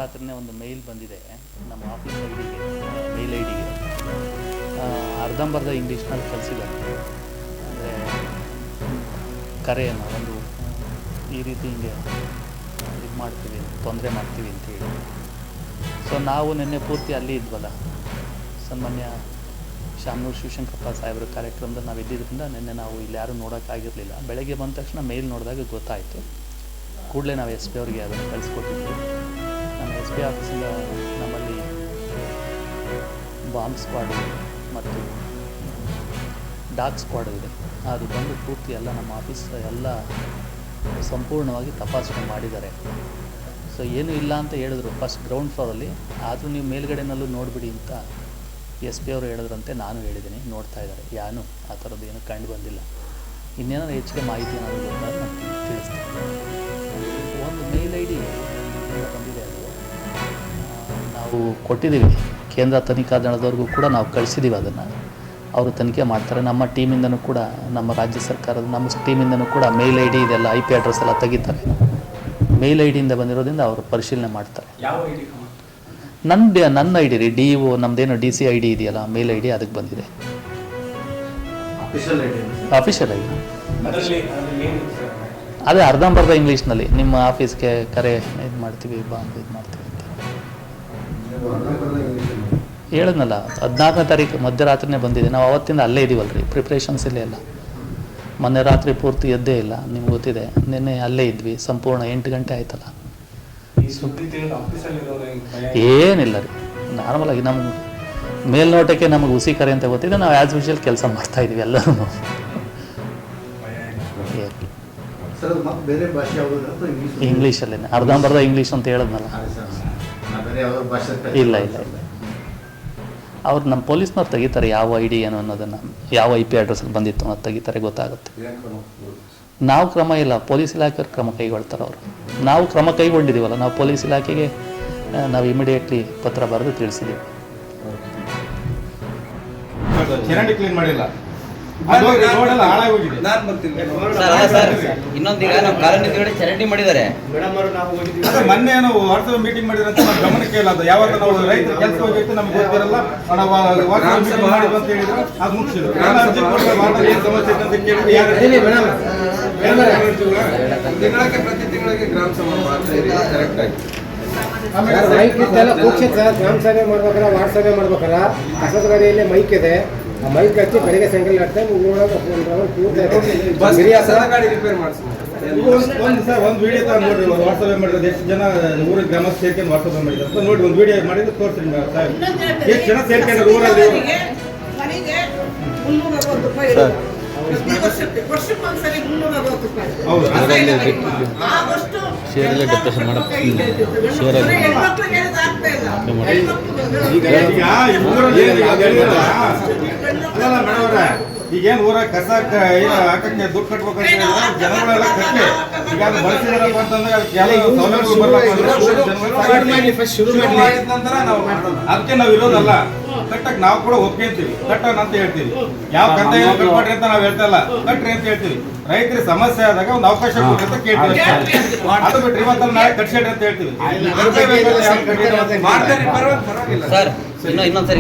ಮಧ್ಯರಾತ್ರಿನೇ ಒಂದು ಮೇಲ್ ಬಂದಿದೆ ನಮ್ಮ ಆಫೀಸ್ ಐಡಿಗೆ, ಮೇಲ್ ಐಡಿಗೆ ಅರ್ಧಂಬರ್ಧ ಇಂಗ್ಲೀಷ್ನಲ್ಲಿ ಕಳಿಸಿದ್ದಾರೆ. ಅಂದರೆ ಕರೆಯನ್ನು ಒಂದು ಈ ರೀತಿ ಹಿಂಗೆ ಇದು ಮಾಡ್ತೀವಿ, ತೊಂದರೆ ಮಾಡ್ತೀವಿ ಅಂತೇಳಿ. ಸೊ ನಾವು ನಿನ್ನೆ ಪೂರ್ತಿ ಅಲ್ಲಿ ಇದ್ವಲ್ಲ, ಸನ್ಮಾನ್ಯ ಶಾಮನೂರು ಶಿವಶಂಕರಪ್ಪ ಸಾಹೇಬ್ರ ಕಾರ್ಯಕ್ರಮದಲ್ಲಿ ನಾವು ಇದ್ದಿದ್ದರಿಂದ ನಿನ್ನೆ ನಾವು ಇಲ್ಲಿ ಯಾರೂ ನೋಡೋಕ್ಕಾಗಿರಲಿಲ್ಲ. ಬೆಳಗ್ಗೆ ಬಂದ ತಕ್ಷಣ ಮೇಲ್ ನೋಡಿದಾಗ ಗೊತ್ತಾಯಿತು. ಕೂಡಲೇ ನಾವು ಎಸ್ ಪಿ ಅವ್ರಿಗೆ ಅದನ್ನು ಕಳಿಸ್ಕೊಟ್ಟಿದ್ವಿ. ನಮ್ಮ ಎಸ್ ಪಿ ಆಫೀಸಿಂದ ನಮ್ಮಲ್ಲಿ ಬಾಂಬ್ ಸ್ಕ್ವಾಡು ಮತ್ತು ಡಾಗ್ ಸ್ಕ್ವಾಡು ಇದೆ, ಅದು ಬಂದು ಪೂರ್ತಿ ಎಲ್ಲ ನಮ್ಮ ಆಫೀಸ್ ಎಲ್ಲ ಸಂಪೂರ್ಣವಾಗಿ ತಪಾಸಣೆ ಮಾಡಿದ್ದಾರೆ. ಸೊ ಏನೂ ಇಲ್ಲ ಅಂತ ಹೇಳಿದ್ರು ಫಸ್ಟ್ ಗ್ರೌಂಡ್ ಫ್ಲೋರಲ್ಲಿ, ಆದರೂ ನೀವು ಮೇಲ್ಗಡೆನಲ್ಲೂ ನೋಡಿಬಿಡಿ ಅಂತ ಎಸ್ ಪಿ ಅವರು ಹೇಳಿದ್ರಂತೆ. ನಾನು ಹೇಳಿದ್ದೀನಿ, ನೋಡ್ತಾ ಇದ್ದಾರೆ. ಯಾನು ಆ ಥರದ್ದು ಏನೂ ಕಂಡು ಬಂದಿಲ್ಲ. ಇನ್ನೇನಾದ್ರು ಹೆಚ್ಚಿಗೆ ಮಾಹಿತಿ ಏನಾದರೂ ಗೊತ್ತಾಗ ನಾನು ತಿಳಿಸ್ತೀನಿ. ಒಂದು ಮೇಲ್ ಐ ಡಿ ಬಂದಿದೆ, ಅದು ನಾವು ಕೊಟ್ಟಿದ್ದೀವಿ ಕೇಂದ್ರ ತನಿಖಾ ದಳದವ್ರಿಗೂ ಕೂಡ ನಾವು ಕಳಿಸಿದ್ದೀವಿ. ಅದನ್ನು ಅವರು ತನಿಖೆ ಮಾಡ್ತಾರೆ. ನಮ್ಮ ಟೀಮಿಂದನೂ ಕೂಡ, ನಮ್ಮ ರಾಜ್ಯ ಸರ್ಕಾರದ ನಮ್ಮ ಟೀಮಿಂದನೂ ಕೂಡ ಮೇಲ್ ಐ ಡಿ ಇದೆಲ್ಲ IP ಅಡ್ರೆಸ್ ಎಲ್ಲ ತೆಗಿತಾರೆ. ಮೇಲ್ ಐ ಡಿಯಿಂದ ಬಂದಿರೋದ್ರಿಂದ ಅವರು ಪರಿಶೀಲನೆ ಮಾಡ್ತಾರೆ. ನನ್ನ ಐ ಡಿ ರೀ, DO ನಮ್ಮದೇನು DC ID ಇದೆಯಲ್ಲ, ಮೇಲ್ ಐ ಡಿ ಅದಕ್ಕೆ ಬಂದಿದೆ. ಅಫಿಷಿಯಲ್ ಐ ಡಿ ಅದೇ ಅರ್ಧಂಬರ್ಧ ಇಂಗ್ಲೀಷ್ನಲ್ಲಿ ನಿಮ್ಮ ಆಫೀಸ್ಗೆ ಕರೆ ಇದು ಮಾಡ್ತೀವಿ, ಬಾಂಬ್ ಇದು ಮಾಡ್ತೀವಿ ಅಂತ ಹೇಳಿದ್ನಲ್ಲ. 14ನೇ ತಾರೀಕು ಮಧ್ಯರಾತ್ರಿನೇ ಬಂದಿದೆ. ನಾವು ಅವತ್ತಿಂದ ಅಲ್ಲೇ ಇದ್ದೀವಲ್ಲ ರೀ, ಪ್ರಿಪ್ರೇಷನ್ಸ್ ಇಲ್ಲೇ ಇಲ್ಲ. ಮೊನ್ನೆ ರಾತ್ರಿ ಪೂರ್ತಿ ಎದ್ದೇ ಇಲ್ಲ, ನಿಮ್ಗೆ ಗೊತ್ತಿದೆ. ನಿನ್ನೆ ಅಲ್ಲೇ ಇದ್ವಿ ಸಂಪೂರ್ಣ 8 ಗಂಟೆ ಆಯ್ತಲ್ಲ. ಏನಿಲ್ಲ ರೀ, ನಾರ್ಮಲಾಗಿ ನಮ್ಗೆ ಮೇಲ್ನೋಟಕ್ಕೆ ನಮಗೆ ಹುಸಿ ಕರೆ ಅಂತ ಗೊತ್ತಿದೆ. ನಾವು ಆ್ಯಸ್ ಯೂಶುವಲ್ ಕೆಲಸ ಮಾಡ್ತಾಯಿದ್ವಿ ಎಲ್ಲರೂ. ಇಂಗ್ಲೀಷಲ್ಲೇ ಅರ್ಧಂಬರ್ಧ ಇಂಗ್ಲೀಷ್ ಅಂತ ಹೇಳಿದ್ನಲ್ಲ. ಇಲ್ಲ ಇಲ್ಲ ಇಲ್ಲ, ಅವ್ರು ನಮ್ಮ ಪೊಲೀಸ್ನವ್ರು ತೆಗಿತಾರೆ ಯಾವ ಐ ಡಿ ಏನು ಅನ್ನೋದನ್ನು, ಯಾವ IP ಅಡ್ರೆಸ್ಸಲ್ಲಿ ಬಂದಿತ್ತು ಅನ್ನೋದು ತೆಗಿತಾರೆ, ಗೊತ್ತಾಗುತ್ತೆ. ನಾವು ಕ್ರಮ ಇಲ್ಲ, ಪೊಲೀಸ್ ಇಲಾಖೆಯವ್ರು ಕ್ರಮ ಕೈಗೊಳ್ತಾರೆ. ಅವರು ನಾವು ಕ್ರಮ ಕೈಗೊಂಡಿದ್ದೀವಲ್ಲ, ನಾವು ಪೊಲೀಸ್ ಇಲಾಖೆಗೆ ನಾವು ಇಮಿಡಿಯೇಟ್ಲಿ ಪತ್ರ ಬರೆದು ತಿಳಿಸಿದ್ದೀವಿ. ಚರಂಡಿ ಕ್ಲೀನ್ ಮಾಡಿಲ್ಲ, ಇನ್ನೊಂದೀಗ ನಾವು ಕಾಲೋನಿ ಚರಂಡಿ ಮಾಡಿದ್ದಾರೆ. ಮೊನ್ನೆ ನಾವು ವಾಟ್ಸಪ್ ಮೀಟಿಂಗ್ ಮಾಡಿದ್ರೆ ಅಂತ ನಮ್ಮ ಗಮನಕ್ಕೆ ಇಲ್ಲ. ಅದು ಯಾವಾಗ ನಾವು ರೈತರ ಕೆಲಸ ಹೋಗಿತ್ತು ನಮ್ಗೆ ಗೊತ್ತಿರಲ್ಲ, ನಾವು ವಾಟ್ಸಪ್ ಮೀಟಿಂಗ್ ಮಾಡಿದ್ವಿ ಅಂತ ಹೇಳಿದ್ರು, ಅದು ಮುಗಿಸಿದ್ರು. ಏನು ಸಮಸ್ಯೆ ಅಂತ ಕೇಳಿದ್ರೆ ತಿಂಗಳಿಗೆ ಪ್ರತಿ ತಿಂಗಳಿಗೆ ಗ್ರಾಮ ಸಭೆ ಕರೆಕ್ಟ್ ಆಗಿ ಮೈಕ್ ಇದ್ದೆಲ್ಲ ಕೂಕ್ಷಿತ ಗ್ರಾಮ ಸಭೆ ಮಾಡ್ಬೇಕಲ್ಲ, ವಾರ್ಡ್ ಸಭೆ ಮಾಡ್ಬೇಕಲ್ಲ. ಕಸದ ಗಾಡಿಯಲ್ಲಿ ಮೈಕ್ ಇದೆ, ಆ ಮೈಕ್ ಹಚ್ಚಿ ಬೆಳಿಗ್ಗೆ ಸಾಯಂಕಾಲ ಆಡ್ತಾ ಗಾಡಿ ರಿಪೇರ್ ಮಾಡಿಸಿ ಒಂದು ವಿಡಿಯೋ ನೋಡಿ ವಾಟ್ಸಪ್ ಮಾಡಿರೋದು. ಎಷ್ಟು ಜನ ಊರಿಗೆ ಗ್ರಾಮ ಸೇರ್ಕೊಂಡು ವಾಟ್ಸಪ್ ಮಾಡಿದ್ರು ನೋಡಿ, ಒಂದು ವಿಡಿಯೋ ಮಾಡಿದ್ದು ತೋರಿಸ್ರಿ ಸಾಹೇಬ್. ಎಷ್ಟು ಜನ ಸೇರ್ಕೊಂಡು ಊರಲ್ಲಿ ಈಗೇನು ಊರಾಗ ಕಸ ಹಾಕಕ್ಕೆ ದುಡ್ಡು ಕಟ್ಬೇಕಂತ ಹೇಳಿದ್ರೆ ಜನಗಳೆಲ್ಲ ಕಟ್ಟಿ ಈಗ ಅದು ಬಳಸಿದಾರಪ್ಪ ಅಂತಂದ್ರೆ ಅದಕ್ಕೆ ನಾವು ಇರೋದಲ್ಲ. ಕಟ್ಟಕ್ಕೆ ನಾವು ಕೂಡ ಒಪ್ಕೊಂತೀವಿ, ಕಟ್ಟೋಣ ಅಂತ ಹೇಳ್ತೀವಿ. ಯಾವ ಕಂದಾಯ ಕಟ್ ಮಾಡ್ರಿ ಅಂತ ನಾವು ಹೇಳ್ತಾ ಇಲ್ಲ, ಕಟ್ರಿ ಅಂತ ಹೇಳ್ತೀವಿ. ರೈತರಿಗೆ ಸಮಸ್ಯೆ ಆದಾಗ ಒಂದು ಅವಕಾಶ ಕೊಡ್ರಿ ಅಂತ ಕೇಳ್ತೀವಿ. ಅದು ಬಿಟ್ರಿ ಇವತ್ತಲ್ಲ ನಾಳೆ ಕಟ್ಸೇಡ್ರಿ ಅಂತ ಹೇಳ್ತೀವಿ. ಸರ್ ಇನ್ನೊಂದ್ಸರಿ